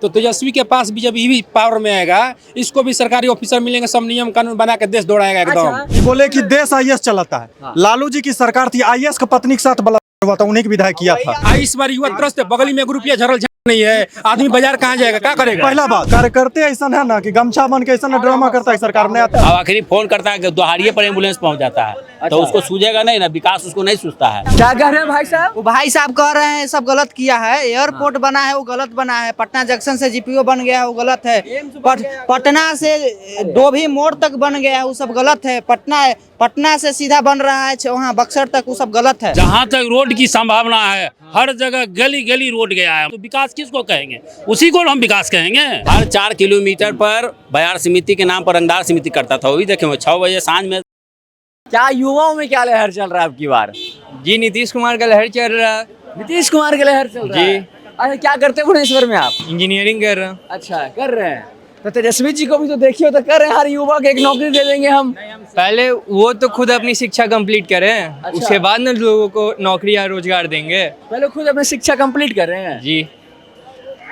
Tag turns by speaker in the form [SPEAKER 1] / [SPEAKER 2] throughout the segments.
[SPEAKER 1] तो तेजस्वी के पास भी जब भी पावर में आएगा, इसको भी सरकारी ऑफिसर मिलेंगे, सब नियम कानून बना के देश दौड़ाएगा एकदम।
[SPEAKER 2] बोले कि देश आईएएस चलाता है। लालू जी की सरकार थी, आईएएस का पत्नी के साथ बलात्कार हुआ था, उन्हीं के विधायक किया था।
[SPEAKER 1] इस बार युवा त्रस्त है, बगली में रुपया झरल नहीं है, आदमी बाजार कहाँ जाएगा, क्या करेगा?
[SPEAKER 2] पहला बात कार्यकर्ते ऐसा है ना कि गमछा बन के ऐसा ड्रामा करता है सरकार ने।
[SPEAKER 3] अब आखिरी फोन करता है कि दोहारिये पर एम्बुलेंस पहुंच जाता है, तो उसको सूझेगा नहीं ना, विकास उसको नहीं सूझता है।
[SPEAKER 4] क्या कह रहे हैं भाई साहब?
[SPEAKER 5] वो भाई साहब कह रहे हैं सब गलत किया है। एयरपोर्ट बना है वो गलत बना है, पटना जंक्शन से जीपीओ बन गया है वो गलत है, पटना से डोभी मोड़ तक बन गया है वो सब गलत है, पटना से सीधा बन रहा है वहाँ बक्सर तक वो सब गलत है।
[SPEAKER 3] जहाँ तक रोड की संभावना है, हर जगह गली गली रोड गया है, तो विकास किसको कहेंगे? उसी को हम विकास कहेंगे। हर 4 किलोमीटर पर बयार समिति के नाम पर रंगदार समिति करता था, वो भी देखे 6 बजे सांझ में।
[SPEAKER 4] क्या युवाओं में क्या लहर चल रहा है अब की बार?
[SPEAKER 6] जी नीतीश कुमार का लहर चल रहा है।
[SPEAKER 4] नीतीश कुमार का लहर चल रहा है। अच्छा, क्या करते हैं भुवनेश्वर में आप?
[SPEAKER 6] इंजीनियरिंग कर रहा हूँ।
[SPEAKER 4] अच्छा, कर रहे हैं। तो तेजस्वी जी को भी तो देखिए, तो कर रहे हैं हर युवा को एक नौकरी दे देंगे हम।
[SPEAKER 6] पहले वो तो खुद अपनी शिक्षा कंप्लीट करें, उसके बाद न लोगों को नौकरी या रोजगार देंगे।
[SPEAKER 4] पहले खुद अपनी शिक्षा कंप्लीट कर रहे हैं
[SPEAKER 6] जी।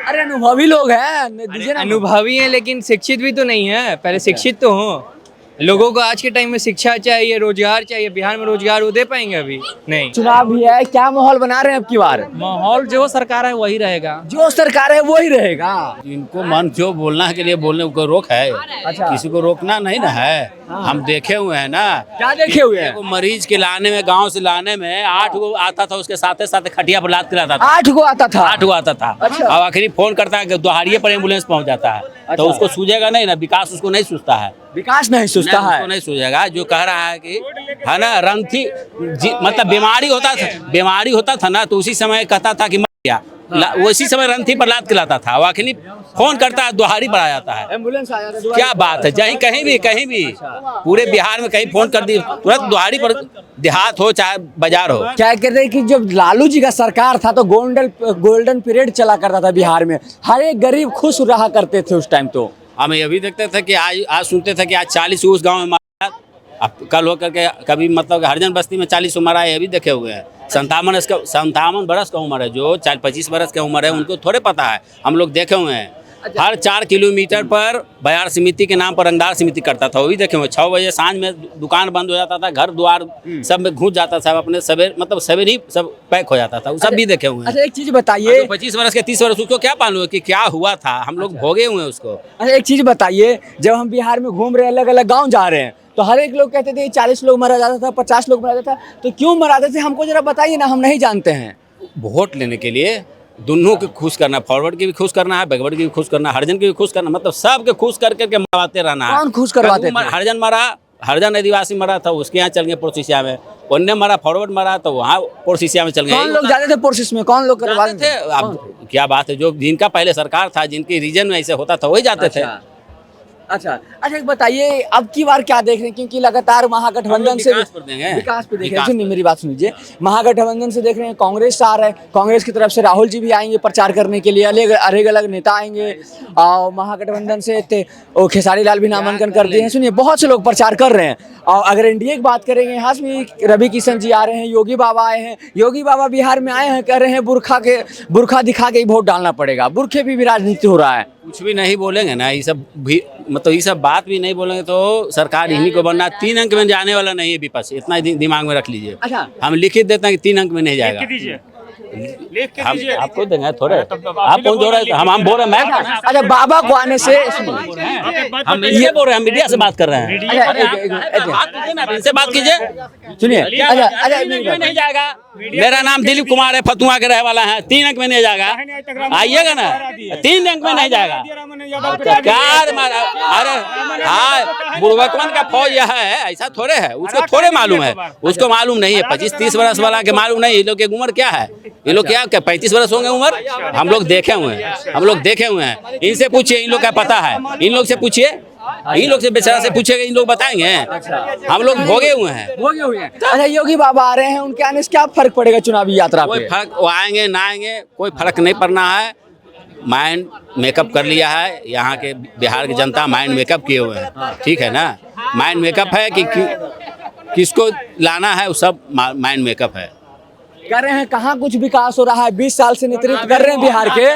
[SPEAKER 4] अरे अनुभवी लोग हैं,
[SPEAKER 6] अनुभवी हैं लेकिन शिक्षित भी तो नहीं है। पहले शिक्षित तो हो। लोगों को आज के टाइम में शिक्षा चाहिए, रोजगार चाहिए। बिहार में रोजगार वो दे पाएंगे? अभी नहीं।
[SPEAKER 4] चुनाव भी है, क्या माहौल बना रहे हैं अब की बार?
[SPEAKER 3] माहौल जो सरकार है वही रहेगा,
[SPEAKER 4] जो सरकार है वही रहेगा।
[SPEAKER 3] इनको मन जो बोलना के लिए बोलने को रोक है।
[SPEAKER 4] अच्छा।
[SPEAKER 3] किसी को रोकना नहीं ना है। हम देखे हुए हैं ना।
[SPEAKER 4] क्या देखे हुए हैं?
[SPEAKER 3] वो मरीज के लाने में, गांव से लाने में 8 गो आता था, उसके साथ साथ खटिया पर लाद कराता था।
[SPEAKER 4] 8 गो आता था।
[SPEAKER 3] 8 गो आता था।
[SPEAKER 4] अच्छा।
[SPEAKER 3] अब आखिरी फोन करता है कि दोहारिये पर एम्बुलेंस पहुंच जाता है, तो उसको सूझेगा नहीं ना, विकास उसको नहीं सूझता है।
[SPEAKER 4] विकास नहीं सोचता है,
[SPEAKER 3] उसको नहीं सूझेगा। जो कह रहा है कि है ना रंथी मतलब बीमारी होता था ना, तो उसी समय कहता था कि मर गया, उसी समय रंथी पर लाद खिलाता था। आखिरी फोन करता है दोहारी पर आ जाता है।
[SPEAKER 4] एम्बुलेंस आ जाता है।
[SPEAKER 3] क्या बात है? कहीं भी पूरे बिहार में कहीं फोन कर दी तुरंत दोहारी पर, देहात हो चाहे बाजार हो।
[SPEAKER 4] क्या कहते हैं कि जब लालू जी का सरकार था तो गोल्डन पीरियड चला करता था बिहार में, हर एक गरीब खुश रहा करते थे उस टाइम। तो
[SPEAKER 3] हम ये भी देखते थे कि आज सुनते थे कि आज 40 उस गांव में मारा, अब कल होकर के कभी मतलब हरिजन बस्ती में 40 मारा है, ये भी देखे हुए हैं। 57 बरस का उम्र है, जो 25 बरस की उम्र है, उनको थोड़े पता है। हम लोग देखे हुए हैं। हर 4 किलोमीटर पर बयार समिति के नाम पर रंगदार समिति करता था, वो भी देखे हुए। 6 बजे सांझ में दुकान बंद हो जाता था, घर द्वार सब में घुस जाता था, अपने सवेरे ही सब पैक हो जाता था, वो सब भी देखे हुए हैं।
[SPEAKER 4] अच्छा, एक चीज बताइए,
[SPEAKER 3] 25 बरस के 30 बरस, उसको क्या मालूम है कि क्या हुआ था? हम लोग भोगे हुए हैं उसको।
[SPEAKER 4] अच्छा एक चीज बताइए, जब हम बिहार में घूम रहे हैं, अलग अलग गांव जा रहे हैं, तो हर एक लोग कहते थे 40 लोग मारा जाता था, 50 लोग मारा जाता था, तो क्यों मराते थे? हमको जरा बताइए ना, हम नहीं जानते हैं।
[SPEAKER 3] वोट लेने के लिए दोनों के खुश करना, फॉरवर्ड के भी खुश करना है, बैकवर्ड के भी खुश करना है, हरिजन के भी खुश करना, मतलब सबके खुश करके मरवाते रहना है।
[SPEAKER 4] कौन खुश करवाते थे?
[SPEAKER 3] हरिजन मरा, हरिजन आदिवासी मरा था, उसके यहाँ चल गए पोरसिसिया में। उनने मरा, फॉरवर्ड मरा, तो वहाँ पोरसिसिया में चल गए।
[SPEAKER 4] कौन लोग जाते थे पोरसिस में? कौन लोग करवाते
[SPEAKER 3] थे? अब क्या बात है, जो जिनका पहले सरकार था, जिनके रीजन में ऐसे होता था, वही जाते थे।
[SPEAKER 4] अच्छा, एक बताइए अब की बार क्या देख रहे हैं? क्योंकि लगातार महागठबंधन से विकास पे देख रहे हैं। सुनिए मेरी बात सुनिए, महागठबंधन से देख रहे हैं, कांग्रेस आ रहा है, कांग्रेस की तरफ से राहुल जी भी आएंगे प्रचार करने के लिए, अलग अलग नेता आएंगे, और महागठबंधन से खेसारी लाल भी नामांकन कर दिए हैं। सुनिए, बहुत से लोग प्रचार कर रहे हैं। और अगर एनडीए की बात करेंगे, यहाँ से रवि किशन जी आ रहे हैं, योगी बाबा आए हैं। योगी बाबा बिहार में आए हैं, कह रहे हैं बुरखा दिखा के ही वोट डालना पड़ेगा। बुरखे भी राजनीति हो रहा है।
[SPEAKER 3] कुछ भी नहीं बोलेंगे ना, ये सब भी मतलब ये सब बात भी नहीं बोलेंगे तो सरकार इन्हीं को बनना। 3 अंक में जाने वाला नहीं है विपक्ष, इतना दिमाग में रख लीजिए।
[SPEAKER 4] अच्छा,
[SPEAKER 3] हम लिखित देते हैं कि 3 अंक में नहीं जाएगा। हम आपको देंगे थोड़े, आप कौन बोल रहे हैं? हम बोल रहे हैं।
[SPEAKER 4] अच्छा, बाबा को आने से
[SPEAKER 3] हम ये बोल रहे हैं, हम मीडिया से बात कर रहे हैं। इनसे बात कीजिए।
[SPEAKER 4] सुनिए,
[SPEAKER 3] अच्छा नहीं जाएगा। मेरा नाम दिलीप कुमार है, फतुआ के रहे वाला है। 3 अंक में नहीं जाएगा, आइएगा ना। 3 अंक में नहीं जाएगा। क्या अरे हाँ, बुढ़वकवन का फौज यह है, ऐसा थोड़े है। उसको थोड़े मालूम है, उसको मालूम नहीं है। 25-30 बरस वाला के मालूम नहीं। ये लोग की उम्र क्या है? ये लोग क्या 35 बरस होंगे उम्र? हम लोग देखे हुए हैं। इनसे पूछिए, इन लोग का पता है। इन लोग से पूछिए, इन लोग से बेचारा से पूछेगा, इन लोग बताएंगे। हम लोग भोगे हुए हैं।
[SPEAKER 4] अच्छा, योगी बाबा आ रहे हैं, उनके आने से क्या फर्क पड़ेगा चुनावी यात्रा पे?
[SPEAKER 3] कोई फर्क, वो आएंगे ना आएंगे कोई फर्क नहीं पड़ना है। माइंड मेकअप कर लिया है, यहाँ के बिहार की जनता माइंड मेकअप किए हुए हैं। ठीक है ना, माइंड मेकअप है कि किसको लाना है, वो सब माइंड मेकअप है।
[SPEAKER 4] कह रहे हैं कहाँ कुछ विकास हो रहा है। 20 साल से नेतृत्व कर रहे हैं बिहार के,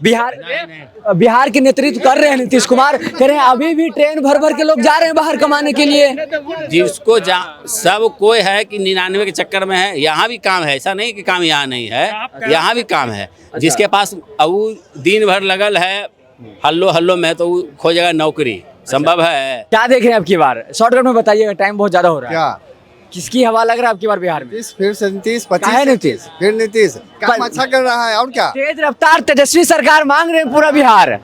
[SPEAKER 4] बिहार के नेतृत्व कर रहे हैं नीतीश कुमार, कह रहे हैं अभी भी ट्रेन भर भर के लोग जा रहे हैं बाहर कमाने के लिए।
[SPEAKER 3] जिसको सब कोई है कि 99 के चक्कर में है, यहाँ भी काम है, ऐसा नहीं कि काम यहाँ नहीं है, यहाँ भी काम है। जिसके पास अब दिन भर लगल है हल्लो में, तो वो खोजेगा नौकरी, संभव है।
[SPEAKER 4] क्या देख रहे हैं अब की बार, शॉर्टकट में बताइएगा, टाइम बहुत ज्यादा हो रहा है।
[SPEAKER 7] क्या
[SPEAKER 4] किसकी हवा लग रहा है अब की बार बिहार में?
[SPEAKER 7] फिर से नीतीश,
[SPEAKER 4] काहे नीतीश?
[SPEAKER 7] फिर नीतीश काम अच्छा कर रहा है और क्या।
[SPEAKER 4] तेज रफ्तार तेजस्वी सरकार मांग रहे हैं पूरा बिहार।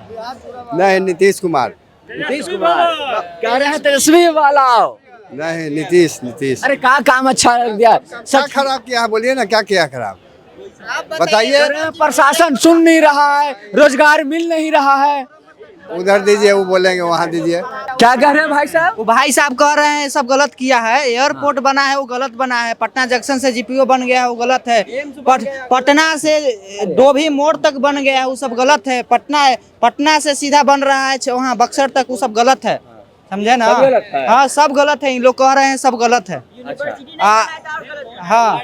[SPEAKER 7] नहीं नीतीश कुमार,
[SPEAKER 4] नीतीश कुमार कह रहे हैं तेजस्वी वाला।
[SPEAKER 7] नहीं नीतीश।
[SPEAKER 4] अरे क्या काम अच्छा लग दिया?
[SPEAKER 7] क्या खराब किया है बोलिए ना, क्या किया खराब बताइए।
[SPEAKER 4] प्रशासन सुन नहीं रहा है, रोजगार मिल नहीं रहा है।
[SPEAKER 7] उधर दीजिए, वो बोलेंगे वहाँ दीजिए।
[SPEAKER 4] क्या कह रहे हैं भाई साहब?
[SPEAKER 5] वो भाई साहब कह रहे हैं सब गलत किया है, एयरपोर्ट बना है वो गलत बना है, पटना जंक्शन से जीपीओ बन गया है वो गलत है, पटना से डोभी मोड़ तक बन गया है वो सब गलत है, पटना से सीधा बन रहा है वहाँ बक्सर तक, वो सब गलत है, समझे ना। हाँ सब गलत है, इन लोग कह रहे हैं सब गलत है। हाँ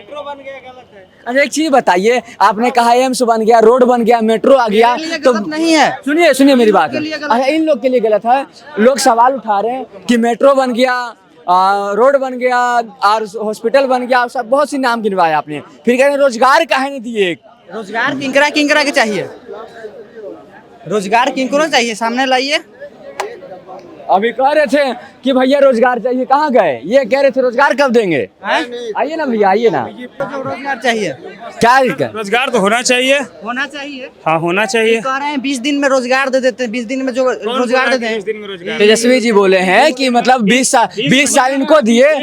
[SPEAKER 4] अच्छा एक चीज बताइए, आपने कहा एम्स बन गया, रोड बन गया, मेट्रो आ गया, तो
[SPEAKER 5] गलत नहीं है।
[SPEAKER 4] सुनिए मेरी बात। अच्छा इन लोग के लिए गलत है, लोग सवाल उठा रहे हैं कि मेट्रो बन गया, रोड बन गया और हॉस्पिटल बन गया, सब बहुत सी नाम गिनवाए आपने, फिर कह रहे हैं रोजगार काहे नहीं दिए?
[SPEAKER 5] रोजगार किंकरा के चाहिए, रोजगार किंकरो चाहिए, सामने लाइए।
[SPEAKER 4] अभी कह रहे थे कि भैया रोजगार चाहिए, कहाँ गए? ये कह रहे थे रोजगार कब देंगे? आइए ना भैया, आइए ना।
[SPEAKER 5] रोजगार चाहिए,
[SPEAKER 4] क्या दिक्कत?
[SPEAKER 8] रोजगार तो होना चाहिए। हाँ होना चाहिए।
[SPEAKER 5] कह रहे हैं 20 दिन में रोजगार दे देते हैं, 20 दिन में जो रोजगार दे दें।
[SPEAKER 4] तेजस्वी जी बोले हैं कि मतलब 20 साल इनको दिए,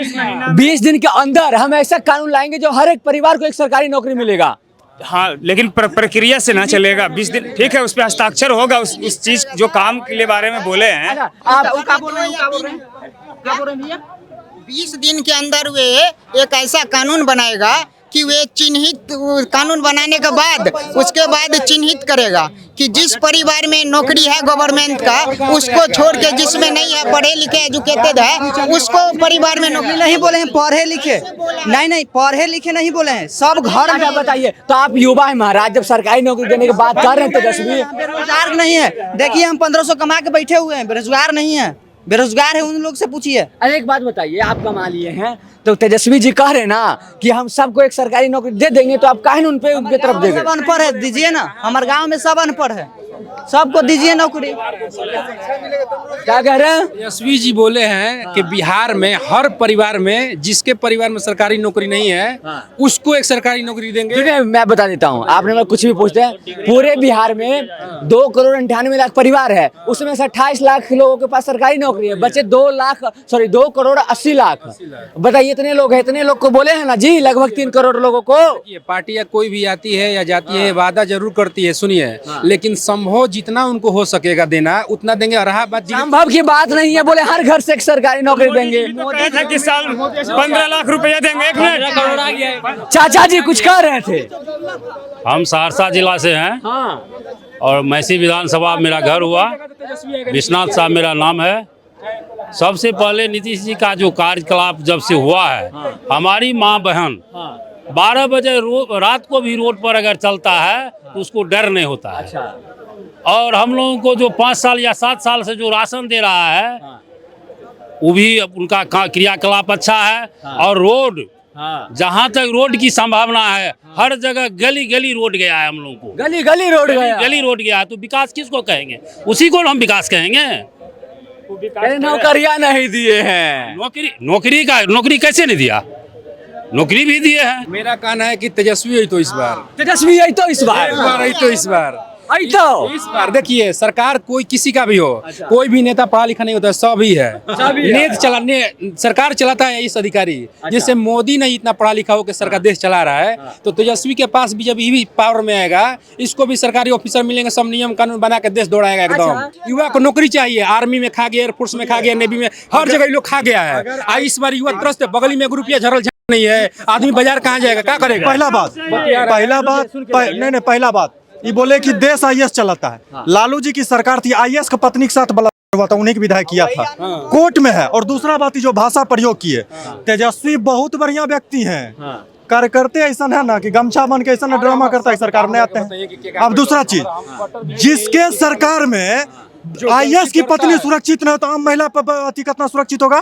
[SPEAKER 4] 20 दिन के अंदर हम ऐसा कानून लाएंगे जो हर एक परिवार को एक सरकारी नौकरी मिलेगा।
[SPEAKER 8] हाँ लेकिन प्रक्रिया से ना चलेगा। 20 दिन ठीक है, उस पर हस्ताक्षर होगा, उस चीज जो काम के लिए बारे में बोले हैं।
[SPEAKER 5] आप क्या बोल रहे हैं भैया?
[SPEAKER 9] 20 दिन के अंदर वे एक ऐसा कानून बनाएगा कि वे चिन्हित, कानून बनाने के बाद उसके बाद चिन्हित करेगा कि जिस परिवार में नौकरी है गवर्नमेंट का, उसको छोड़ के जिसमें नहीं है, पढ़े लिखे एजुकेटेड है, उसको परिवार में नौकरी।
[SPEAKER 5] नहीं बोले हैं पढ़े लिखे, नहीं पढ़े लिखे नहीं बोले हैं, सब घर में।
[SPEAKER 4] बताइए तो आप युवा है महाराज, जब सरकारी नौकरी देने की बात कर रहे हैं तेजस्वी,
[SPEAKER 5] बेरोजगार नहीं है। देखिए हम 1500 कमा के बैठे हुए हैं, बेरोजगार नहीं है, बेरोजगार है उन लोग से पूछिए।
[SPEAKER 4] अरे एक बात बताइए, आप कमा लिए हैं तो तेजस्वी जी कह रहे ना कि हम सबको एक सरकारी नौकरी दे देंगे, तो आप काहे उनपे उनके तरफ देंगे?
[SPEAKER 5] सब अनपढ़ है, दीजिए ना, हमारे गांव में सब अनपढ़ है, सबको दीजिए नौकरी।
[SPEAKER 4] क्या कह रहे हैं?
[SPEAKER 1] तेजस्वी जी बोले हैं कि बिहार में हर परिवार में, जिसके परिवार में सरकारी नौकरी नहीं है, उसको एक सरकारी नौकरी देंगे।
[SPEAKER 4] देखिए मैं बता देता हूँ, आपने मैं कुछ भी पूछते हैं, पूरे बिहार में 2,98,00,000 परिवार है, उसमें से 28 लाख लोगों के पास सरकारी नौकरी है, बचे 2,80,00,000। बताइए इतने लोग हैं, इतने लोग को बोले हैं ना जी, लगभग 3 करोड़ लोगों को।
[SPEAKER 1] ये पार्टी या कोई भी आती है या जाती है, वादा जरूर करती है, सुनिए, लेकिन संभव जितना उनको हो सकेगा देना उतना देंगे। और रहा बात
[SPEAKER 4] संभव की बात नहीं है, बोले हर घर से एक सरकारी नौकरी देंगे।
[SPEAKER 8] मोदी था कि साल 15 लाख रुपया देंगे। 1 मिनट,
[SPEAKER 4] चाचा जी कुछ कह रहे थे।
[SPEAKER 10] हम सहरसा जिला से हैं और मैसी विधानसभा मेरा घर हुआ, विश्वनाथ साहब मेरा नाम है। सबसे पहले नीतीश जी का जो कार्यकलाप जब से हुआ है, हमारी माँ बहन 12 बजे रात को भी रोड पर अगर चलता है तो उसको डर नहीं होता है। और हम लोगों को जो 5 साल या 7 साल से जो राशन दे रहा है, वो भी उनका क्रियाकलाप अच्छा है। और रोड, जहाँ तक रोड की संभावना है, हर जगह गली गली रोड गया है। हम लोगों को
[SPEAKER 4] गली गली रोड
[SPEAKER 10] गया है, तो विकास किसको कहेंगे? उसी को हम विकास कहेंगे।
[SPEAKER 4] नौकरियां नहीं दिए हैं,
[SPEAKER 10] नौकरी कैसे नहीं दिया? नौकरी भी दिए हैं।
[SPEAKER 1] मेरा कहना है कि तेजस्वी तो इस बार इस बार देखिए, सरकार कोई किसी का भी हो, कोई भी नेता पढ़ा लिखा नहीं होता, सब ही है। सरकार चलाता है इस अधिकारी, जैसे मोदी नहीं इतना पढ़ा लिखा हो कि सरकार देश चला रहा है, तो तेजस्वी के पास भी जब ये पावर में आएगा, इसको भी सरकारी ऑफिसर मिलेंगे, सब नियम कानून बना के देश दौड़ाएगा एकदम। युवा को नौकरी चाहिए, आर्मी में खा गया, एयरफोर्स में खा गया, नेवी में, हर जगह लोग खा गया है। इस बार युवा त्रस्त है, बगली में एक रुपया झरल नहीं है, आदमी बाजार कहाँ जाएगा, क्या करेगा?
[SPEAKER 2] पहला बात ये बोले कि देश आईएएस चलाता है। लालू जी की सरकार थी, आईएएस का पत्नी के साथ हुआ था, उन्हीं की विधायक किया था, कोर्ट में है। और दूसरा बात जो भाषा प्रयोग किए, तेजस्वी बहुत बढ़िया व्यक्ति हैं, कार्यकर्ते ऐसा है ना कि गमछा बन के ऐसा ना ड्रामा करता है सरकार में आते हैं। अब दूसरा चीज, जिसके सरकार में आईएएस की पत्नी सुरक्षित नहीं हो तो आम महिला पर अति कितना सुरक्षित होगा?